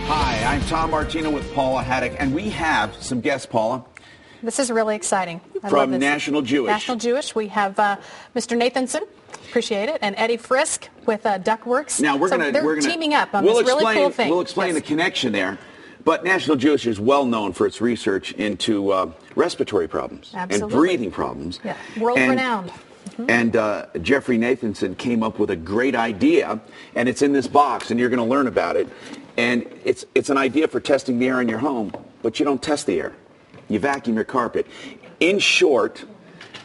Hi, I'm Tom Martino with Paula Haddock, and we have some guests, Paula. This is really exciting. From National Jewish. National Jewish. We have Mr. Nathanson, appreciate it, and Eddie Frisk with Ductworks. Now, they're teaming up on this really cool thing. We'll explain the connection there. But National Jewish is well known for its research into respiratory problems and breathing problems. Yeah, world-renowned. And Jeffrey Nathanson came up with a great idea, and it's in this box, and you're going to learn about it. And it's an idea for testing the air in your home, but you don't test the air. You vacuum your carpet. In short,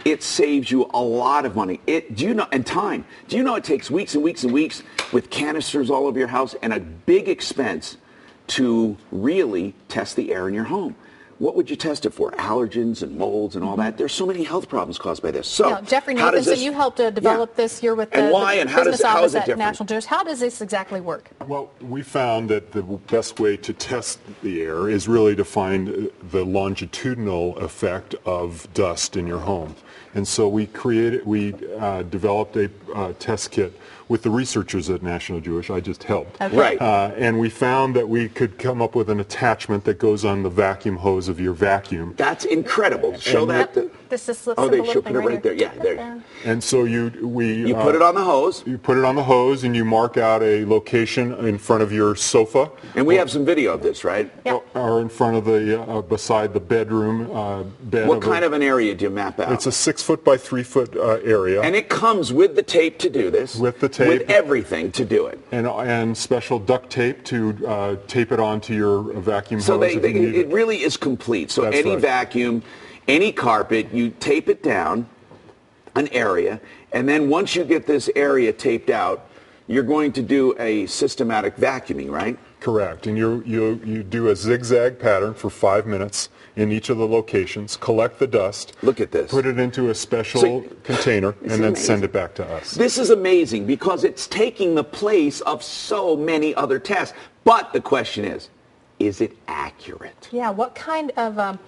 it saves you a lot of money. And time. Do you know it takes weeks and weeks and weeks with canisters all over your house and a big expense to really test the air in your home? What would you test it for? Allergens and molds and all that. There's so many health problems caused by this. So, Jeffrey Nathanson, you helped develop this here with the business office at National Jewish. How does this exactly work? Well, we found that the best way to test the air is really to find the longitudinal effect of dust in your home. And so we developed a test kit with the researchers at National Jewish. I just helped. Okay. Right. And we found that we could come up with an attachment that goes on the vacuum hose of your vacuum. That's incredible. Show that. This is they should put it right there. Yeah, there. And so you put it on the hose. You put it on the hose, and you mark out a location in front of your sofa. And we have some video of this, right? Yeah. Or in front of the beside the bedroom bed. What kind of an area do you map out? It's a 6-foot by 3-foot area. And it comes with the tape to do this. With the tape. With everything to do it. And special duct tape to tape it onto your vacuum hose. So it really is complete. So That's any right. vacuum, any carpet, you tape it down an area, and then once you get this area taped out, you're going to do a systematic vacuuming, right? Correct. And you do a zigzag pattern for 5 minutes in each of the locations, collect the dust. Look at this. Put it into a special container, and then send it back to us. This is amazing because it's taking the place of so many other tests. But the question is it accurate? Yeah, what kind of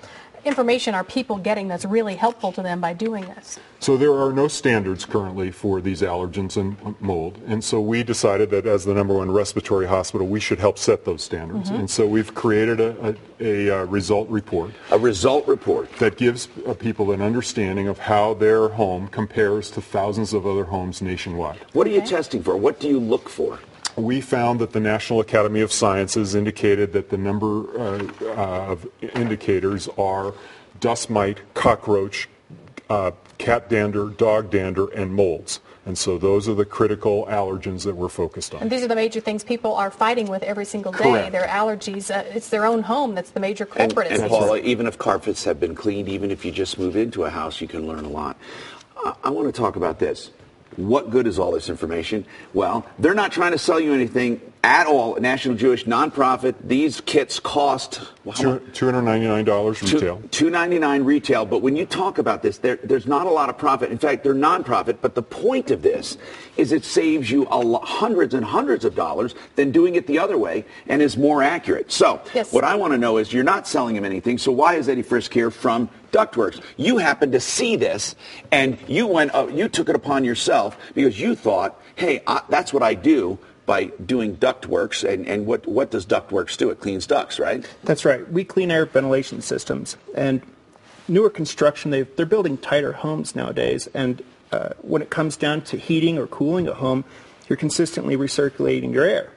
information are people getting that's really helpful to them by doing this? So there are no standards currently for these allergens and mold, and so we decided that as the #1 respiratory hospital, we should help set those standards. And so we've created a result report. A result report. That gives people an understanding of how their home compares to thousands of other homes nationwide. What are you testing for? What do you look for? We found that the National Academy of Sciences indicated that the number of indicators are dust mite, cockroach, cat dander, dog dander, and molds. And so those are the critical allergens that we're focused on. And these are the major things people are fighting with every single day. Correct. Their allergies. It's their own home that's the major culprit. And Paula, even if carpets have been cleaned, even if you just move into a house, you can learn a lot. I want to talk about this. What good is all this information? Well, they're not trying to sell you anything at all. National Jewish nonprofit. These kits cost $299 retail. $299 retail. But when you talk about this, there's not a lot of profit. In fact, they're nonprofit. But the point of this is it saves you hundreds and hundreds of dollars than doing it the other way and is more accurate. So what I want to know is you're not selling him anything. So why is Eddie Frisk here from Ductworks? You happened to see this and you took it upon yourself because you thought, hey, that's what I do by doing Ductworks. And what does Ductworks do? It cleans ducts, right? That's right. We clean air ventilation systems. And newer construction, they're building tighter homes nowadays. And when it comes down to heating or cooling a home, you're consistently recirculating your air.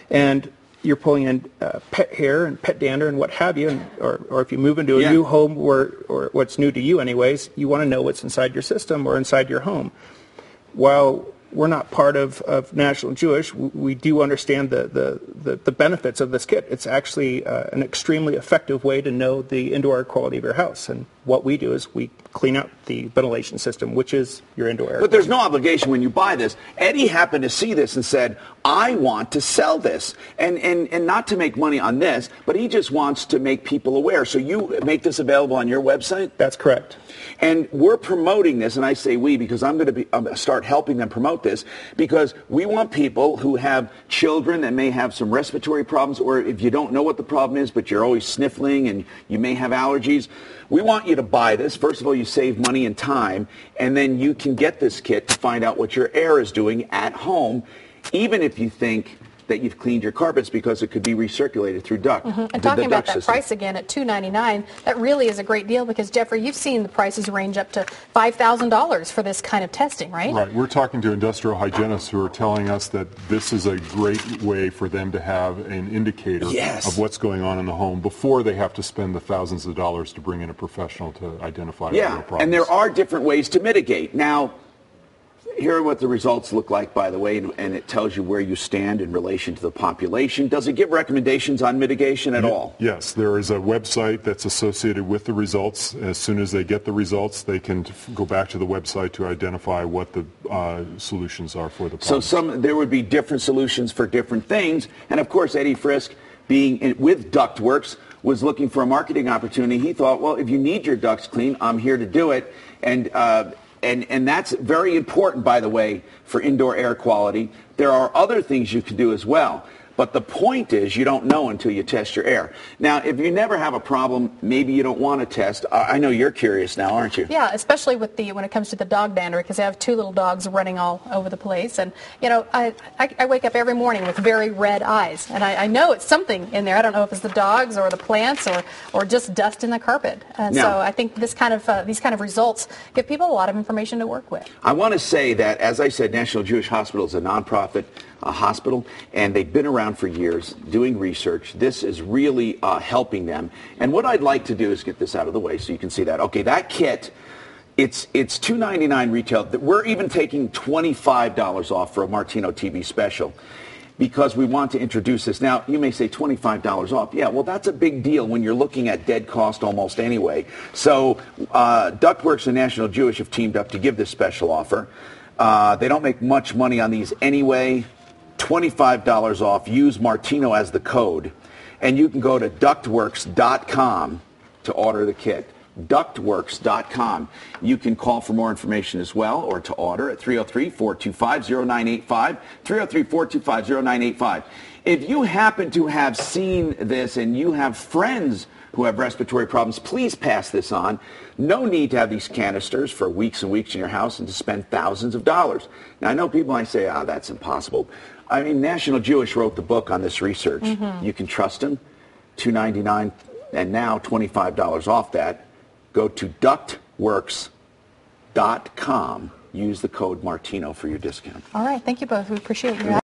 And you're pulling in pet hair and pet dander and what have you, or if you move into a new home or what's new to you anyways, you want to know what's inside your system or inside your home. While we're not part of National Jewish, we do understand the benefits of this kit. It's actually an extremely effective way to know the indoor air quality of your house. And what we do is we clean out the ventilation system, which is your indoor air. But there's no obligation when you buy this. Eddie happened to see this and said, I want to sell this. And not to make money on this, but he just wants to make people aware. So you make this available on your website? That's correct. And we're promoting this, and I say we because I'm going to start helping them promote this, because we want people who have children that may have some respiratory problems, or if you don't know what the problem is, but you're always sniffling and you may have allergies, we want you to buy this. First of all, you save money and time, and then you can get this kit to find out what your air is doing at home, even if you think that you've cleaned your carpets because it could be recirculated through Duct. And talking about that price again at $299, that really is a great deal because, Jeffrey, you've seen the prices range up to $5,000 for this kind of testing, right? Right. We're talking to industrial hygienists who are telling us that this is a great way for them to have an indicator of what's going on in the home before they have to spend the thousands of dollars to bring in a professional to identify real problems. And there are different ways to mitigate. Now, here are what the results look like, by the way, and it tells you where you stand in relation to the population. Does it give recommendations on mitigation at all? Yes, there is a website that's associated with the results. As soon as they get the results, they can go back to the website to identify what the solutions are for the problem. So there would be different solutions for different things. And of course, Eddie Frisk, being with Ductworks, was looking for a marketing opportunity. He thought, well, if you need your ducts clean, I'm here to do it. And that's very important, by the way, for indoor air quality. There are other things you can do as well. But the point is you don't know until you test your air. Now, if you never have a problem, maybe you don't want to test. I know you're curious now, aren't you? Yeah, especially with when it comes to the dog dander, because I have 2 little dogs running all over the place. And, you know, I wake up every morning with very red eyes. And I know it's something in there. I don't know if it's the dogs or the plants or just dust in the carpet. And so I think these kind of results give people a lot of information to work with. I want to say that, as I said, National Jewish Hospital is a nonprofit hospital, and they've been around for years doing research. This is really helping them. And what I'd like to do is get this out of the way so you can see that. Okay, that kit, it's $299 retail. We're even taking $25 off for a Martino TV special because we want to introduce this. Now, you may say $25 off. Yeah, well, that's a big deal when you're looking at dead cost almost anyway. So Ductworks and National Jewish have teamed up to give this special offer. They don't make much money on these anyway. $25 off. Use Martino as the code. And you can go to Ductworks.com to order the kit. Ductworks.com. You can call for more information as well or to order at 303-425-0985, 303-425-0985. If you happen to have seen this and you have friends who have respiratory problems, please pass this on. No need to have these canisters for weeks and weeks in your house and to spend thousands of dollars. Now, I know people might say, that's impossible. I mean, National Jewish wrote the book on this research. You can trust them. $299 and now $25 off that. Go to Ductworks.com. Use the code Martino for your discount. All right. Thank you both. We appreciate your help.